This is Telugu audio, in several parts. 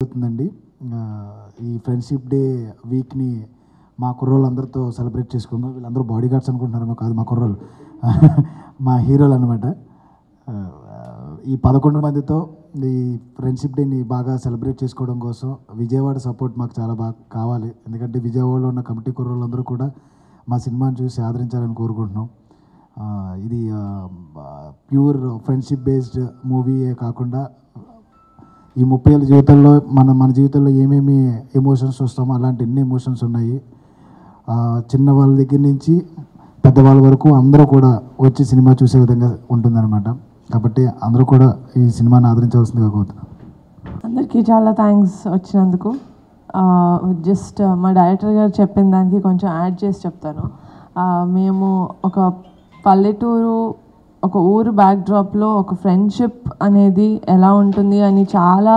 అవుతుందండి. ఈ ఫ్రెండ్షిప్ డే వీక్ని మా కుర్రోళ్ళందరితో సెలబ్రేట్ చేసుకుందాం. వీళ్ళందరూ బాడీ గార్డ్స్ అనుకుంటున్నారేమో, కాదు మా కుర్రోళ్ళు. మా హీరోలు అనమాట. ఈ 11 మందితో ఈ ఫ్రెండ్షిప్ డేని బాగా సెలబ్రేట్ చేసుకోవడం కోసం విజయవాడ సపోర్ట్ మాకు చాలా బాగా కావాలి. ఎందుకంటే విజయవాడలో ఉన్న కమిటీ కుర్రోళ్ళందరూ కూడా మా సినిమాని చూసి ఆదరించాలని కోరుకుంటున్నాం. ఇది ప్యూర్ ఫ్రెండ్షిప్ బేస్డ్ మూవీయే కాకుండా ఈ 30 ఏళ్ళ జీవితంలో మన జీవితంలో ఏమేమి ఎమోషన్స్ వస్తామో అలాంటి ఎన్ని ఎమోషన్స్ ఉన్నాయి. చిన్న వాళ్ళ దగ్గర నుంచి పెద్దవాళ్ళ వరకు అందరూ కూడా వచ్చి సినిమా చూసే విధంగా ఉంటుందన్నమాట. కాబట్టి అందరూ కూడా ఈ సినిమాని ఆదరించవలసిందిగా కోరుతున్నాను. అందరికీ చాలా థ్యాంక్స్ వచ్చినందుకు. జస్ట్ మా డైరెక్టర్ గారు చెప్పిన దానికి కొంచెం యాడ్ చేసి చెప్తాను. మేము ఒక పల్లెటూరు, ఒక ఊరు బ్యాక్డ్రాప్లో ఒక ఫ్రెండ్షిప్ అనేది ఎలా ఉంటుంది అని చాలా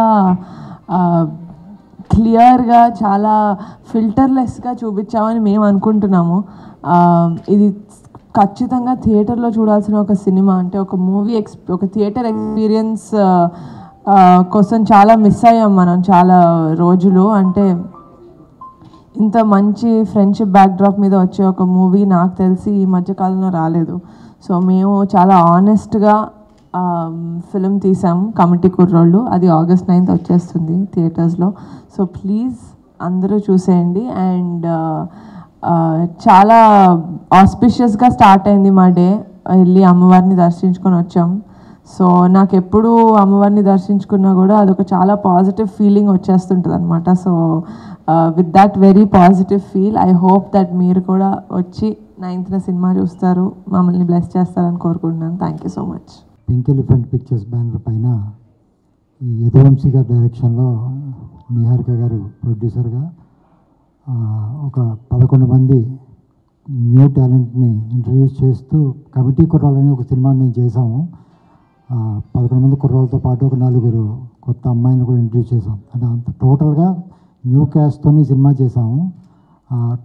క్లియర్గా, చాలా ఫిల్టర్లెస్గా చూపించామని మేము అనుకుంటున్నాము. ఇది ఖచ్చితంగా థియేటర్లో చూడాల్సిన ఒక సినిమా. అంటే ఒక మూవీ ఒక థియేటర్ ఎక్స్పీరియన్స్ కోసం చాలా మిస్ అయ్యాం మనం చాలా రోజులు. అంటే ఇంత మంచి ఫ్రెండ్షిప్ బ్యాక్డ్రాప్ మీద వచ్చే ఒక మూవీ నాకు తెలిసి ఈ మధ్యకాలంలో రాలేదు. సో మేము చాలా ఆనెస్ట్గా ఫిలిం తీసాము, కమిటీ కుర్రోళ్ళు. అది August 9th వచ్చేస్తుంది థియేటర్స్లో. సో ప్లీజ్ అందరూ చూసేయండి. అండ్ చాలా ఆస్పిషియస్గా స్టార్ట్ అయింది మా డే. వెళ్ళి అమ్మవారిని దర్శించుకొని వచ్చాం. సో నాకు ఎప్పుడు అమ్మవారిని దర్శించుకున్నా కూడా అదొక చాలా పాజిటివ్ ఫీలింగ్ వచ్చేస్తుంటుంది అనమాట. So with that very positive feel I hope that మీరు కూడా వచ్చి 9th సినిమా చూస్తారు, మమ్మల్ని బ్లెస్ చేస్తారని కోరుకుంటున్నాను. Thank you so much. Pink elephant pictures banner పైన ఈ యదువంశీ గారి డైరెక్షన్లో నిహారిక గారు ప్రొడ్యూసర్గా ఒక 11 మంది న్యూ టాలెంట్ని ఇంట్రడ్యూస్ చేస్తూ కమిటీ కుర్రాలని ఒక సినిమా మేము చేసాము. 11 మంది కుర్రాలతో పాటు ఒక 4 కొత్త అమ్మాయిని కూడా ఇంట్రడ్యూస్ చేసాం. అంటే అంత టోటల్గా న్యూ క్యాస్ట్తో ఈ సినిమా చేసాము.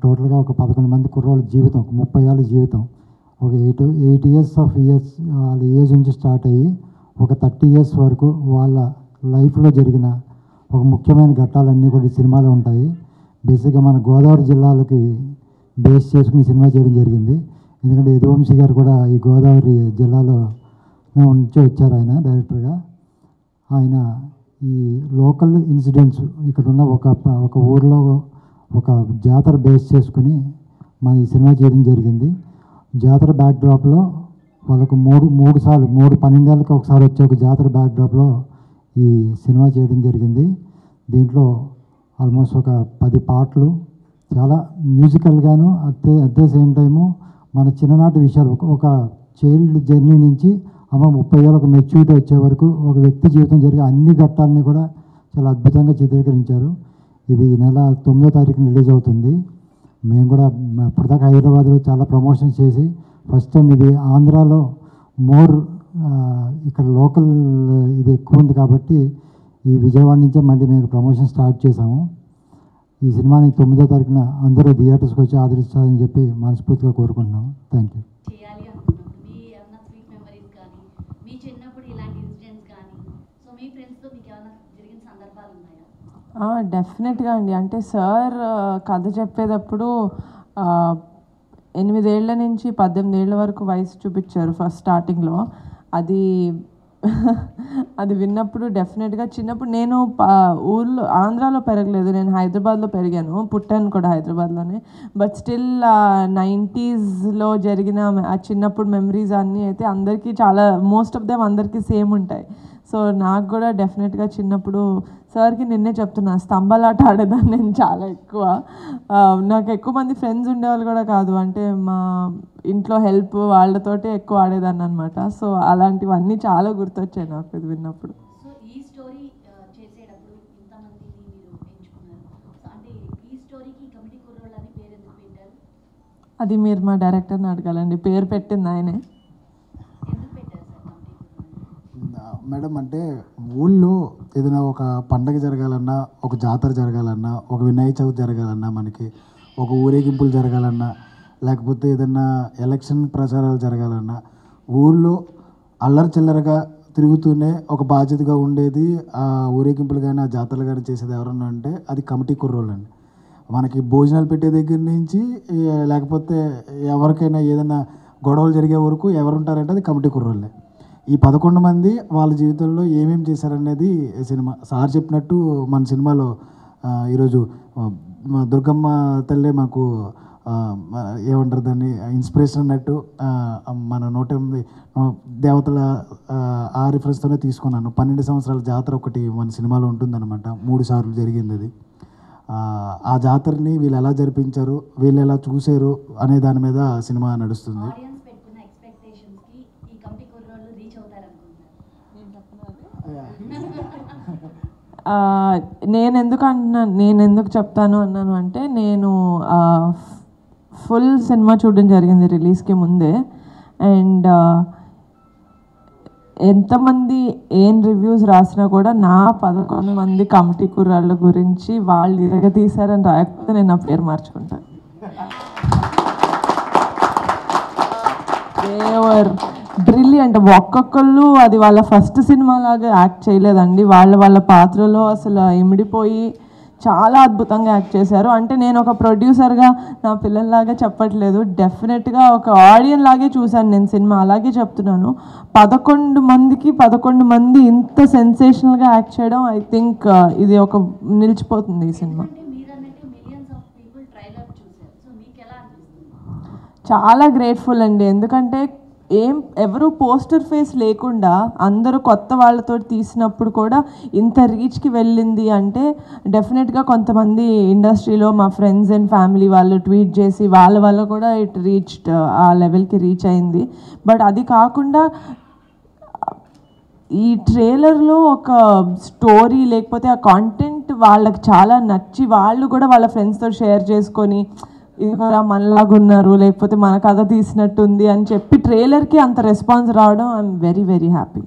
టోటల్గా ఒక 11 మంది కుర్రాళ్ళ జీవితం, ఒక 30 ఏళ్ళ జీవితం, ఒక 8 years వాళ్ళ ఏజ్ నుంచి స్టార్ట్ అయ్యి ఒక 30 years వరకు వాళ్ళ లైఫ్లో జరిగిన ఒక ముఖ్యమైన ఘట్టాలన్నీ కూడా ఈ సినిమాలో ఉంటాయి. బేసిక్గా మన గోదావరి జిల్లాలకి బేస్ చేసుకుని సినిమా చేయడం జరిగింది. ఎందుకంటే యదువంశీ గారు కూడా ఈ గోదావరి జిల్లాలో నుంచి వచ్చారు ఆయన డైరెక్టర్గా. ఆయన ఈ లోకల్ ఇన్సిడెంట్స్ ఇక్కడ ఉన్న ఒక ఊర్లో ఒక జాతర బేస్ చేసుకుని మన ఈ సినిమా చేయడం జరిగింది. జాతర బ్యాక్డ్రాప్లో వాళ్ళకు 12 ఏళ్ళకి ఒకసారి వచ్చే ఒక జాతర బ్యాక్డ్రాప్లో ఈ సినిమా చేయడం జరిగింది. దీంట్లో ఆల్మోస్ట్ ఒక 10 పాటలు, చాలా మ్యూజికల్గాను అట్ ద సేమ్ టైము మన చిన్ననాటి విషయాలు, ఒక చైల్డ్ జర్నీ నుంచి 30 ఏళ్ళ ఒక మెచ్యూరిటీ వచ్చే వరకు ఒక వ్యక్తి జీవితం జరిగే అన్ని ఘట్టాలని కూడా చాలా అద్భుతంగా చిత్రీకరించారు. ఇది ఈ నెల 9వ తారీఖున రిలీజ్ అవుతుంది. మేము కూడా ఇప్పటిదాకా హైదరాబాద్లో చాలా ప్రమోషన్స్ చేసి ఫస్ట్ టైం ఇది ఆంధ్రాలో ఇక్కడ లోకల్ ఇది ఎక్కువ ఉంది కాబట్టి ఈ విజయవాడ నుంచే మళ్ళీ మేము ప్రమోషన్ స్టార్ట్ చేసాము. ఈ సినిమాని 9వ తారీఖున అందరూ థియేటర్స్కి వచ్చి ఆదరిస్తారని చెప్పి మనస్ఫూర్తిగా కోరుకుంటున్నాము. Thank you. డెఫినెట్గా అండి. అంటే సార్ కథ చెప్పేటప్పుడు 8 ఏళ్ల నుంచి 18 ఏళ్ళ వరకు వయసు చూపించారు ఫస్ట్ స్టార్టింగ్లో. అది విన్నప్పుడు డెఫినెట్గా చిన్నప్పుడు నేను ఊళ్ళో ఆంధ్రాలో పెరగలేదు, నేను హైదరాబాద్లో పెరిగాను, పుట్టాను కూడా హైదరాబాద్లోనే. బట్ స్టిల్ 90sలో జరిగిన ఆ చిన్నప్పుడు మెమరీస్ అన్నీ అయితే అందరికీ చాలా మోస్ట్ ఆఫ్ దెమ్ అందరికీ సేమ్ ఉంటాయి. సో నాకు కూడా డెఫినెట్గా చిన్నప్పుడు సార్కి నిన్నే చెప్తున్నా, స్తంభాలాట ఆడేదాన్ని నేను చాలా ఎక్కువ. నాకు ఎక్కువ మంది ఫ్రెండ్స్ ఉండేవాళ్ళు కూడా కాదు. అంటే మా ఇంట్లో హెల్ప్ వాళ్ళతోటే ఎక్కువ ఆడేదాన్ని అనమాట. సో అలాంటివన్నీ చాలా గుర్తొచ్చాయి నాకు ఇది విన్నప్పుడు. అది మీరు మా డైరెక్టర్ని అడగాలండి, పేరు పెట్టింది ఆయనే. మేడం, అంటే ఊళ్ళో ఏదైనా ఒక పండగ జరగాలన్నా, ఒక జాతర జరగాలన్నా, ఒక వినాయక చవితి జరగాలన్నా, మనకి ఒక ఊరేగింపులు జరగాలన్నా, లేకపోతే ఏదన్నా ఎలక్షన్ ప్రచారాలు జరగాలన్నా ఊళ్ళో అల్లరి చిల్లరగా తిరుగుతూనే ఒక బాధ్యతగా ఉండేది, ఆ ఊరేగింపులు కానీ ఆ జాతరలు కానీ చేసేది ఎవరన్నా అంటే అది కమిటీ కుర్రోళ్ళు అండి. మనకి భోజనాలు పెట్టే దగ్గర నుంచి లేకపోతే ఎవరికైనా ఏదైనా గొడవలు జరిగే వరకు ఎవరు ఉంటారంటే అది కమిటీ కుర్రోళ్ళే. ఈ 11 మంది వాళ్ళ జీవితంలో ఏమేమి చేశారనేది సినిమా. సార్ చెప్పినట్టు మన సినిమాలో ఈరోజు మా దుర్గమ్మ తల్లే మాకు ఏమంటారు దాన్ని ఇన్స్పిరేషన్ అన్నట్టు మన 108 దేవతల ఆ రిఫరెన్స్తోనే తీసుకున్నాను. 12 సంవత్సరాల జాతర ఒకటి మన సినిమాలో ఉంటుందన్నమాట. 3 సార్లు జరిగింది అది. ఆ జాతరని వీళ్ళు ఎలా జరిపించారు, వీళ్ళు ఎలా చూశారు అనే దాని మీద సినిమా నడుస్తుంది. నేను ఎందుకు చెప్తాను అన్నాను అంటే, నేను ఫుల్ సినిమా చూడడం జరిగింది రిలీజ్కి ముందే. అండ్ ఎంతమంది ఏం రివ్యూస్ రాసినా కూడా నా 11 మంది కమిటీ కుర్రాళ్ళ గురించి వాళ్ళు ఇరగతీశారని రాయకపోతే నేను నా పేరు మార్చుకుంటాను. దేవర్ బ్రిలియంట్. ఒక్కొక్కళ్ళు అది వాళ్ళ ఫస్ట్ సినిమా లాగా యాక్ట్ చేయలేదండి. వాళ్ళ పాత్రలో అసలు ఇమిడిపోయి చాలా అద్భుతంగా యాక్ట్ చేశారు. అంటే నేను ఒక ప్రొడ్యూసర్గా నా పిల్లల్లాగా చెప్పట్లేదు, డెఫినెట్గా ఒక ఆడియన్స్ లాగే చూశాను నేను సినిమా. అలాగే చెప్తున్నాను, 11 మంది ఇంత సెన్సేషనల్గా యాక్ట్ చేయడం, ఐ థింక్ ఇది ఒక నిలిచిపోతుంది ఈ సినిమా. చాలా గ్రేట్ఫుల్ అండి. ఎందుకంటే ఎవరు పోస్టర్ ఫేస్ లేకుండా అందరూ కొత్త వాళ్ళతో తీసినప్పుడు కూడా ఇంత రీచ్కి వెళ్ళింది అంటే డెఫినెట్గా కొంతమంది ఇండస్ట్రీలో మా ఫ్రెండ్స్ అండ్ ఫ్యామిలీ వాళ్ళు ట్వీట్ చేసి వాళ్ళ వల్ల కూడా ఇట్ రీచ్డ్ ఆ లెవెల్కి రీచ్ అయింది. బట్ అది కాకుండా ఈ ట్రైలర్లో ఒక స్టోరీ లేకపోతే ఆ కాంటెంట్ వాళ్ళకి చాలా నచ్చి వాళ్ళు కూడా వాళ్ళ ఫ్రెండ్స్తో షేర్ చేసుకొని ఇదిగోరా మనలాగా ఉన్నారు, లేకపోతే మన కథ తీసినట్టుంది అని చెప్పి ట్రైలర్కి అంత రెస్పాన్స్ రావడం I'm very very happy.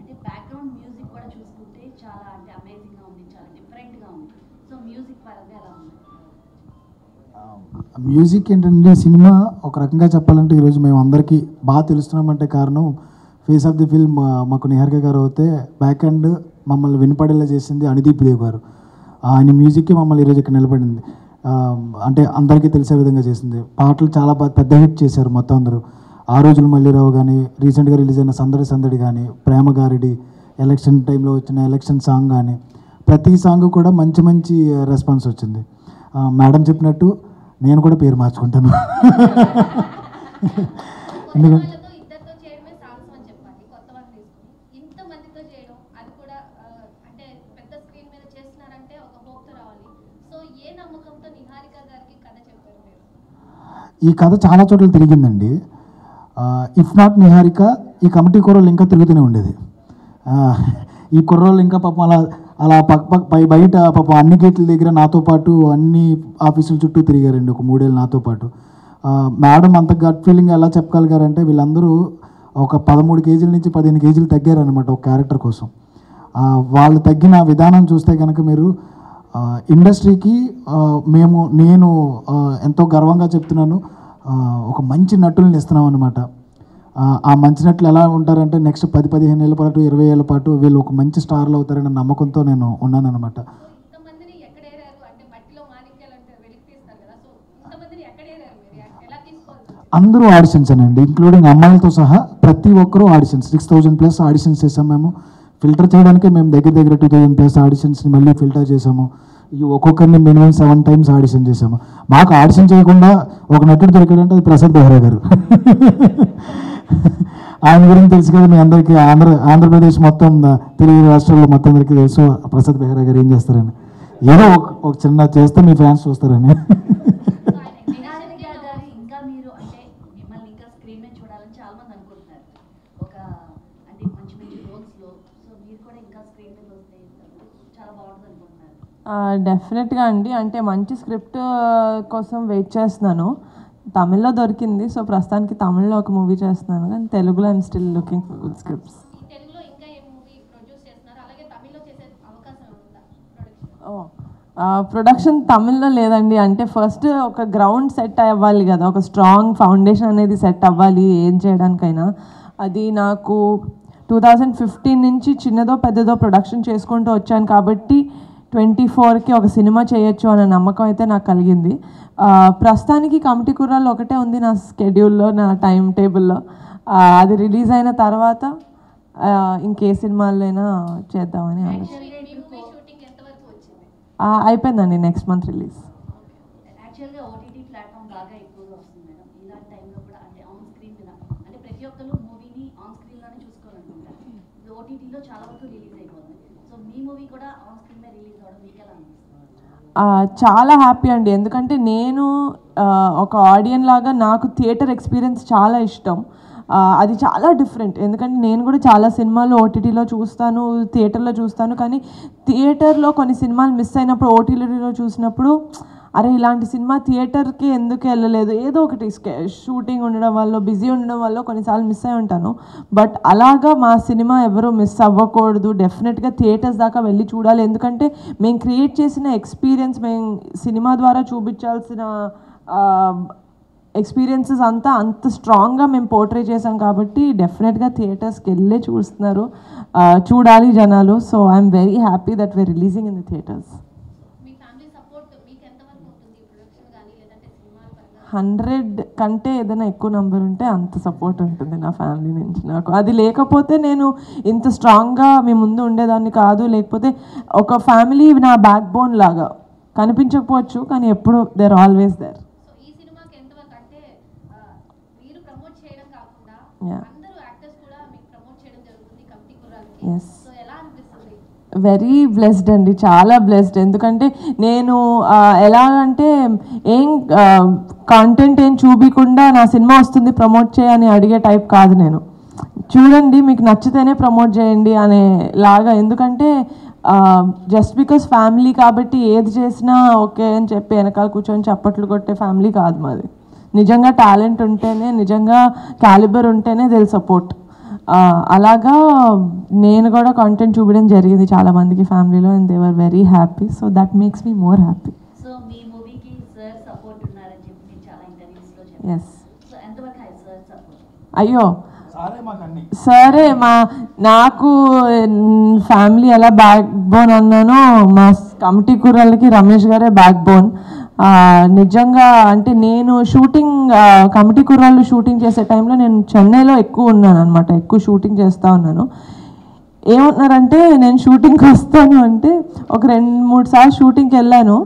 Music ఏంటంటే సినిమా ఒక రకంగా చెప్పాలంటే ఈరోజు మేము అందరికీ బాగా తెలుస్తున్నామంటే కారణం ఫేస్ ఆఫ్ ది ఫిల్మ్ మాకు నిహారిక గారు అయితే బ్యాక్ అండ్ మమ్మల్ని వినపడేలా చేసింది అనుదీప్ దేవ్ గారు. ఆయన మ్యూజిక్కి మమ్మల్ని ఈరోజు ఇక్కడ నిలబడింది. అంటే అందరికీ తెలిసే విధంగా చేసింది. పాటలు చాలా పెద్ద హిట్ చేశారు మొత్తం అందరూ. ఆ రోజులు మల్లీరావు కానీ, రీసెంట్గా రిలీజ్ అయిన సందడి కానీ, ప్రేమ గారిడి, ఎలక్షన్ టైంలో వచ్చిన ఎలక్షన్ సాంగ్ కానీ, ప్రతి సాంగ్ కూడా మంచి రెస్పాన్స్ వచ్చింది. మేడం చెప్పినట్టు నేను కూడా పేరు మార్చుకుంటాను. ఎందుకంటే ఈ కథ చాలా చోట్ల తిరిగిందండి. ఇఫ్ నాట్ నిహారిక ఈ కమిటీ కుర్రోళ్ళు ఇంకా తిరుగుతూనే ఉండేది. ఈ కుర్రోళ్ళు ఇంకా పాపం అలా బయట పాపం అన్ని గేట్ల దగ్గర నాతో పాటు అన్ని ఆఫీసుల చుట్టూ తిరిగారండి ఒక 3 ఏళ్ళు నాతో పాటు. మేడం అంత గట్ ఫీలింగ్ ఎలా చెప్పగలిగారంటే వీళ్ళందరూ ఒక 13 కేజీల నుంచి 15 కేజీలు తగ్గారనమాట ఒక క్యారెక్టర్ కోసం. వాళ్ళు తగ్గిన విధానం చూస్తే కనుక మీరు ఇండస్ట్రీకి నేను ఎంతో గర్వంగా చెప్తున్నాను, ఒక మంచి నటుల్ని ఇస్తున్నాం అనమాట. ఆ మంచి నటులు ఎలా ఉంటారంటే నెక్స్ట్ 10-15 ఏళ్ళ పాటు 20 ఏళ్ళ పాటు వీళ్ళు ఒక మంచి స్టార్లు అవుతారనే నమ్మకంతో నేను ఉన్నాను అనమాట. అందరూ ఆడిషన్స్ అండి, ఇంక్లూడింగ్ అమ్మాయిలతో సహా ప్రతి ఒక్కరూ ఆడిషన్స్. 6000+ ఆడిషన్స్ చేసాం మేము. ఫిల్టర్ చేయడానికి మేము దగ్గర 2000+ ఆడిషన్స్ని మళ్ళీ ఫిల్టర్ చేసాము. ఈ ఒక్కొక్కరిని మినిమం 7 times ఆడిషన్ చేసాము. మాకు ఆడిషన్ చేయకుండా ఒక నటుడు దొరికాడంటే అది ప్రసాద్ బెహ్రా గారు. ఆయన గురించి తెలుసు కదా మీ అందరికీ. ఆంధ్రప్రదేశ్ మొత్తం తెలుగు రాష్ట్రాల్లో మొత్తం అందరికీ తెలుసు ప్రసాద్ బెహ్రా గారు ఏం చేస్తారని. ఏదో ఒక చిన్న చేస్తే మీ ఫ్యాన్స్ చూస్తారని. డెఫినెట్గా అండి. అంటే మంచి స్క్రిప్ట్ కోసం వెయిట్ చేస్తున్నాను. తమిళ్లో దొరికింది, సో ప్రస్తుతానికి తమిళ్లో ఒక మూవీ చేస్తున్నాను, కానీ తెలుగులో I'm still looking for good scripts. Production తమిళ్లో లేదండి. అంటే ఫస్ట్ ఒక గ్రౌండ్ సెట్ అవ్వాలి కదా, ఒక స్ట్రాంగ్ ఫౌండేషన్ అనేది సెట్ అవ్వాలి ఏం చేయడానికైనా. అది నాకు 2015 నుంచి చిన్నదో పెద్దదో ప్రొడక్షన్ చేసుకుంటూ వచ్చాను కాబట్టి 24కి ఒక సినిమా చేయొచ్చు అనే నమ్మకం అయితే నాకు కలిగింది. ప్రస్తుతానికి కమిటీ కుర్రాళ్ళు ఒకటే ఉంది నా స్కెడ్యూల్లో, నా టైం టేబుల్లో. అది రిలీజ్ అయిన తర్వాత ఇంకే సినిమాలైనా చేద్దామని అయిపోయిందండి. Next month release. చాలా హ్యాపీ అండి, ఎందుకంటే నేను ఒక ఆడియన్ లాగా నాకు థియేటర్ ఎక్స్పీరియన్స్ చాలా ఇష్టం. అది చాలా డిఫరెంట్, ఎందుకంటే నేను కూడా చాలా సినిమాలు ఓటీటీలో చూస్తాను, థియేటర్లో చూస్తాను. కానీ థియేటర్లో కొన్ని సినిమాలు మిస్ అయినప్పుడు ఓటీటీలో చూసినప్పుడు అరే ఇలాంటి సినిమా థియేటర్కి ఎందుకు వెళ్ళలేదు, ఏదో ఒకటి షూటింగ్ ఉండడం వల్ల, బిజీ ఉండడం వల్ల కొన్నిసార్లు మిస్ అయి ఉంటాను. బట్ అలాగా మా సినిమా ఎవరు మిస్ అవ్వకూడదు, డెఫినెట్గా థియేటర్స్ దాకా వెళ్ళి చూడాలి. ఎందుకంటే మేము క్రియేట్ చేసిన ఎక్స్పీరియన్స్, మేము సినిమా ద్వారా చూపించాల్సిన ఎక్స్పీరియన్సెస్ అంత స్ట్రాంగ్గా మేము పోర్ట్రే చేసాం కాబట్టి డెఫినెట్గా థియేటర్స్కి వెళ్ళే చూస్తున్నారు, చూడాలి జనాలు. So I'm very happy that we are releasing in the theatres. 100 కంటే ఏదైనా ఎక్కువ నెంబర్ ఉంటే అంత సపోర్ట్ ఉంటుంది నా ఫ్యామిలీ నుంచి నాకు. అది లేకపోతే నేను ఇంత స్ట్రాంగ్గా మీ ముందు ఉండేదాన్ని కాదు. లేకపోతే ఒక ఫ్యామిలీ నా బ్యాక్ బోన్ లాగా కనిపించకపోవచ్చు, కానీ ఎప్పుడు they are always there. Yes, very blessed అండి, చాలా బ్లెస్డ్. ఎందుకంటే నేను ఎలాగంటే ఏం కంటెంట్ ఏం చూపించకుండా నా సినిమా వస్తుంది ప్రమోట్ చేయని అడిగే టైప్ కాదు నేను. చూడండి మీకు నచ్చితేనే ప్రమోట్ చేయండి అనే లాగా. ఎందుకంటే జస్ట్ బికాస్ ఫ్యామిలీ కాబట్టి ఏది చేసినా ఓకే అని చెప్పి వెనకాల కూర్చొని చప్పట్లు కొట్టే ఫ్యామిలీ కాదు మాది. నిజంగా టాలెంట్ ఉంటేనే, నిజంగా క్యాలిబర్ ఉంటేనే దిల్ సపోర్ట్. అలాగా నేను కూడా కంటెంట్ చూపించడం జరిగింది చాలా మందికి ఫ్యామిలీలో, and they were very happy. So that makes me more happy. Yes, అయ్యో సరే, నాకు ఫ్యామిలీ ఎలా బ్యాక్ బోన్ అన్నానో మా కమిటీ కుర్రాళ్ళకి రమేష్ గారే బ్యాక్ బోన్. నిజంగా అంటే నేను కమిటీ కుర్రాళ్ళు షూటింగ్ చేసే టైంలో నేను చెన్నైలో ఎక్కువ ఉన్నాను అనమాట, ఎక్కువ షూటింగ్ చేస్తూ ఉన్నాను. ఏమన్నారంటే నేను షూటింగ్కి వస్తాను అంటే ఒక 2-3 సార్లు షూటింగ్కి వెళ్ళాను.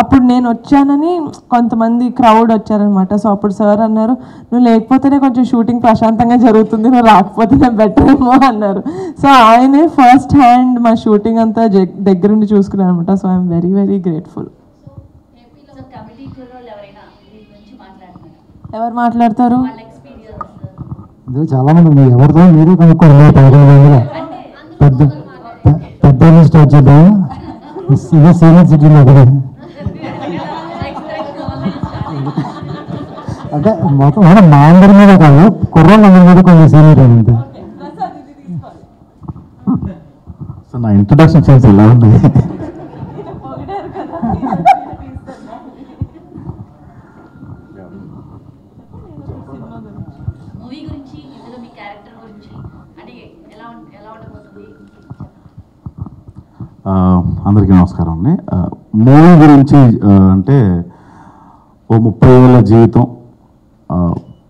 అప్పుడు నేను వచ్చానని కొంతమంది క్రౌడ్ వచ్చారనమాట. సో అప్పుడు సార్ అన్నారు, నువ్వు లేకపోతేనే కొంచెం షూటింగ్ ప్రశాంతంగా జరుగుతుంది, నువ్వు రాకపోతేనే బెటర్ ఏమో అన్నారు. సో ఆయనే ఫస్ట్ హ్యాండ్ మా షూటింగ్ అంతా దగ్గరుండి చూసుకున్నాను అనమాట. So I'm very very grateful. ఎవరు మాట్లాడతారు? చాలా మంది ఉన్నారు, ఎవరితో మీరే కనుక్కోండి. పెద్ద స్టార్ట్ చేద్దాం, ఇది సీనియర్ సిటీలో కూడా. అంటే మొత్తం మా అందరి మీద కాదు, కుర్రోళ్ళందరి మీద కొంచెం సీనియర్ అంతే. సో నా ఇంట్రొడక్షన్ చేసి ఎలా ఉంది? అందరికీ నమస్కారం అండి. మూవీ గురించి అంటే ఓ 30 ఏళ్ళ జీవితం,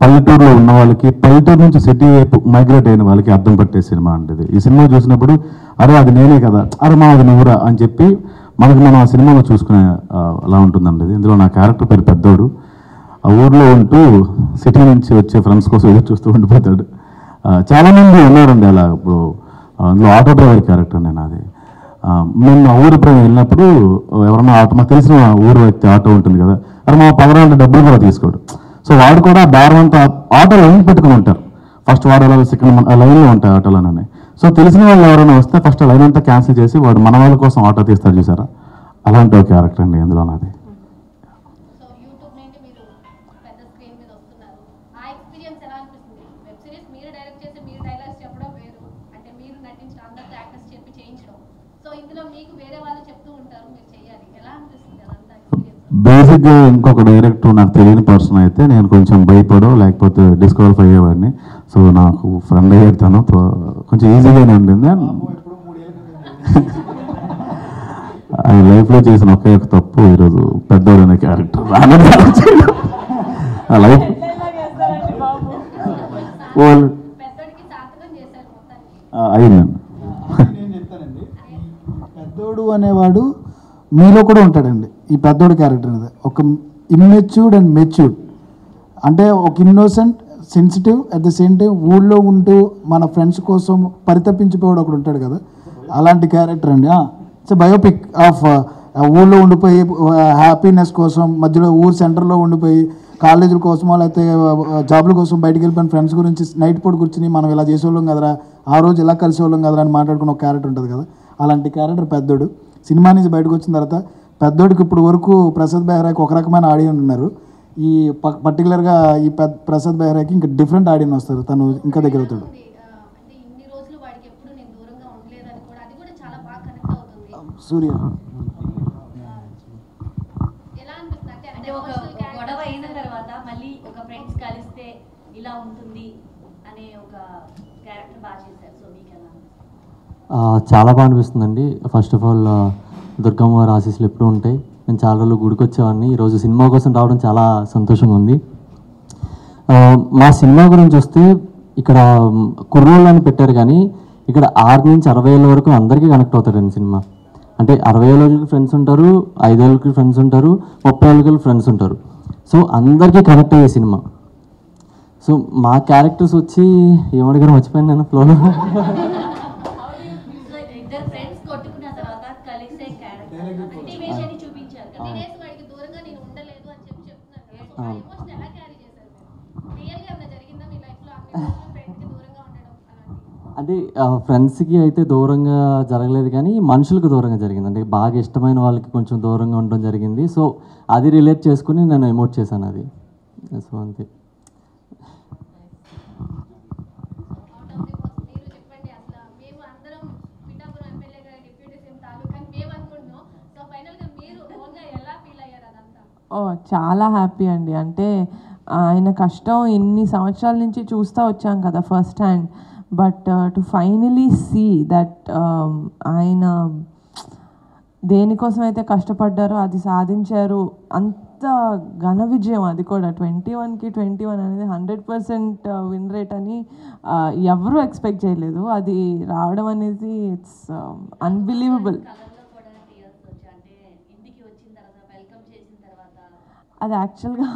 పల్లెటూరులో ఉన్న వాళ్ళకి, పల్లెటూరు నుంచి సిటీ వైపు మైగ్రేట్ అయిన వాళ్ళకి అర్థం పట్టే సినిమా అంటే ఈ సినిమా చూసినప్పుడు అరే అది నేనే కదా, అరే మా అది నువ్వురా అని చెప్పి మనకు మనం ఆ సినిమాలో చూసుకునే అలా ఉంటుందండి. ఇందులో నా క్యారెక్టర్ పేరు పెద్దోడు. ఆ ఊర్లో ఉంటూ సిటీ నుంచి వచ్చే ఫ్రెండ్స్ కోసం ఎదురు చూస్తూ ఉండిపోతాడు. చాలామంది ఉన్నారండి అలా. ఇప్పుడు అందులో ఆటో డ్రైవర్ క్యారెక్టర్ నేను. అది మేము ఆ ఊరు ఎప్పుడైనా వెళ్ళినప్పుడు ఎవరన్నా ఆటో, మాకు తెలిసిన ఊరు వ్యక్తి ఆటో ఉంటుంది కదా, అరే మా పవరాలంటే డబ్బులు కూడా తీసుకోడు. సో వాడు కూడా బేరం అంతా ఆటో లైన్ పెట్టుకుని ఉంటారు. ఫస్ట్ వాడు అలా సెకండ్ లైన్లో ఉంటాయి ఆటోలోనే. సో తెలిసిన వాళ్ళు ఎవరైనా వస్తే ఫస్ట్ లైన్ అంతా క్యాన్సిల్ చేసి వాడు మన వాళ్ళ కోసం ఆటో తీస్తారు చూసారా, అలాంటి ఒక క్యారెక్టర్ అండి ఇందులో నాది. బేసిక్గా ఇంకొక డైరెక్టర్ నాకు తెలియని పర్సన్ అయితే నేను కొంచెం భయపడో లేకపోతే డిస్క్వాలిఫై అయ్యేవాడిని. సో నాకు ఫ్రెండ్ అయ్యాడు తను, కొంచెం ఈజీగానే ఉండింది. ఆయన లైఫ్లో చేసిన ఒకే ఒక తప్పు ఈరోజు పెద్దోడు అనే క్యారెక్టర్ లైఫ్ అయిందండి. నేను చెప్తానండి, పెద్దోడు అనేవాడు మీలో కూడా ఉంటాడండి. ఈ పెద్దోడు క్యారెక్టర్ అనేది ఒక ఇమ్మెచ్యూర్డ్ అండ్ మెచ్యూర్డ్, అంటే ఒక innocent, sensitive, at the same time ఊళ్ళో ఉంటూ మన ఫ్రెండ్స్ కోసం పరితపించిపోయాడు ఒకడు ఉంటాడు కదా, అలాంటి క్యారెక్టర్ అండి. ఇట్స్ బయోపిక్ ఆఫ్ ఊళ్ళో ఉండిపోయి హ్యాపీనెస్ కోసం మధ్యలో ఊరు సెంటర్లో ఉండిపోయి కాలేజీల కోసమో లేకపోతే జాబ్ల కోసం బయటికి వెళ్ళిపోయిన ఫ్రెండ్స్ గురించి నైట్ పూట కూర్చుని మనం ఇలా చేసేవాళ్ళం కదరా, ఆ రోజు ఇలా కలిసేవాళ్ళం కదరా అని మాట్లాడుకున్న ఒక క్యారెక్టర్ ఉంటుంది కదా, అలాంటి క్యారెక్టర్ పెద్దోడు. సినిమా నుంచి బయటకు వచ్చిన తర్వాత పెద్దోడికి ఇప్పుడు వరకు ప్రసాద్ బెహ్రాకి ఒక రకమైన ఆడియన్స్ ఉన్నారు, ఈ పర్టికులర్గా ఈ ప్రసాద్ బెహ్రాకి ఇంకా డిఫరెంట్ ఆడియన్స్ వస్తారు, తను ఇంకా దగ్గర అవుతాడు. సూర్య అంటే ఒక గొడవ అయిన తర్వాత మళ్ళీ ఒక ఫ్రెండ్స్ కలిస్తే ఇలా ఉంటుంది అనే ఒక క్యారెక్టర్ బాగా చేశారు. సో మీకు ఎలా? చాలా బాగా అనిపిస్తుందండి. ఫస్ట్ ఆఫ్ ఆల్ దుర్గమ్మ వారి ఆశీస్సులు ఎప్పుడూ ఉంటాయి. నేను చాలా రోజులు గుడికి వచ్చేవాడిని, ఈరోజు సినిమా కోసం రావడం చాలా సంతోషంగా ఉంది. మా సినిమా గురించి వస్తే ఇక్కడ కుర్రోళ్ళని పెట్టారు, కానీ ఇక్కడ 6 నుంచి 60 ఏళ్ళ వరకు అందరికీ కనెక్ట్ అవుతారండి సినిమా. అంటే 60 ఏళ్ళకి ఫ్రెండ్స్ ఉంటారు, 5 ఏళ్ళకి ఫ్రెండ్స్ ఉంటారు, 30 ఏళ్ళకి ఫ్రెండ్స్ ఉంటారు. సో అందరికీ కనెక్ట్ అయ్యే సినిమా. సో మా క్యారెక్టర్స్ వచ్చి ఏమడిగారు మర్చిపోయాను నేను ఫ్లోలో. ఇద్దరు ఫ్రెండ్స్ కొట్టుకున్న తర్వాత కలిసే క్యారెక్టర్ మోటివేషన్ చూపించారు కదా. దినేష్ వాడికి దూరంగా నేను ఉండలేదు అని చెప్తున్నారు కదా. సో ఆ ఎమోషన్ ఎలా క్యారీ చేశారు మీరు? రియల్ గా ఏమైనా జరిగిందా మీ లైఫ్ లో అన్ని ఫ్రెండ్స్ కి దూరంగా ఉండడం అలాంటి? అంటే ఫ్రెండ్స్కి అయితే దూరంగా జరగలేదు, కానీ మనుషులకు దూరంగా జరిగింది. అంటే బాగా ఇష్టమైన వాళ్ళకి కొంచెం దూరంగా ఉండడం జరిగింది. సో అది రిలేట్ చేసుకుని నేను ఎమోట్ చేశాను అది. సో అంతే. చాలా హ్యాపీ అండి. అంటే ఆయన కష్టం ఎన్ని సంవత్సరాల నుంచి చూస్తూ వచ్చాం కదా first hand, but to finally see that ఆయన దేనికోసం అయితే కష్టపడ్డారో అది సాధించారు. అంత ఘన విజయం, అది కూడా 21కి 21 అనేది 100% విన్ రేట్ అని ఎవరూ ఎక్స్పెక్ట్ చేయలేదు. అది రావడం అనేది ఇట్స్ అన్బిలీవబుల్. అది యాక్చువల్గా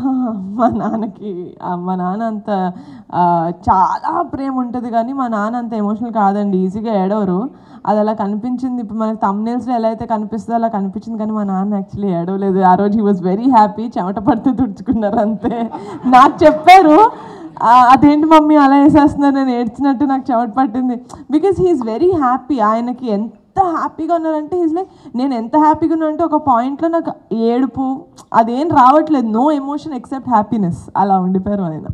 మా నాన్న అంత చాలా ప్రేమ ఉంటుంది, కానీ మా నాన్న అంత ఎమోషనల్ కాదండి, ఈజీగా ఏడవరు. అది అలా కనిపించింది, ఇప్పుడు మనకి థంబ్నెయిల్స్లో ఎలా అయితే కనిపిస్తుందో అలా కనిపించింది, కానీ మా నాన్న యాక్చువల్లీ ఏడవలేదు ఆ రోజు. హీ వాజ్ వెరీ హ్యాపీ, చెమట పడితే తుడుచుకున్నారు అంతే. నాకు చెప్పారు, అదేంటి మమ్మీ అలా వేసేస్తున్నారు, నేను ఏడ్చినట్టు నాకు చెమట పట్టింది. Because he's very happy. ఆయనకి ఎంత హ్యాపీగా ఉన్నారంటే ఈజ్ లైక్, నేను ఎంత హ్యాపీగా ఉన్నా అంటే ఒక పాయింట్లో నాకు ఏడుపు అదేం రావట్లేదు, నో ఎమోషన్ ఎక్సెప్ట్ హ్యాపీనెస్, అలా ఉండిపోయారు ఆయన.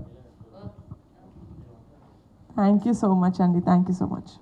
థ్యాంక్ యూ సో మచ్ అండి, థ్యాంక్ యూ సో మచ్.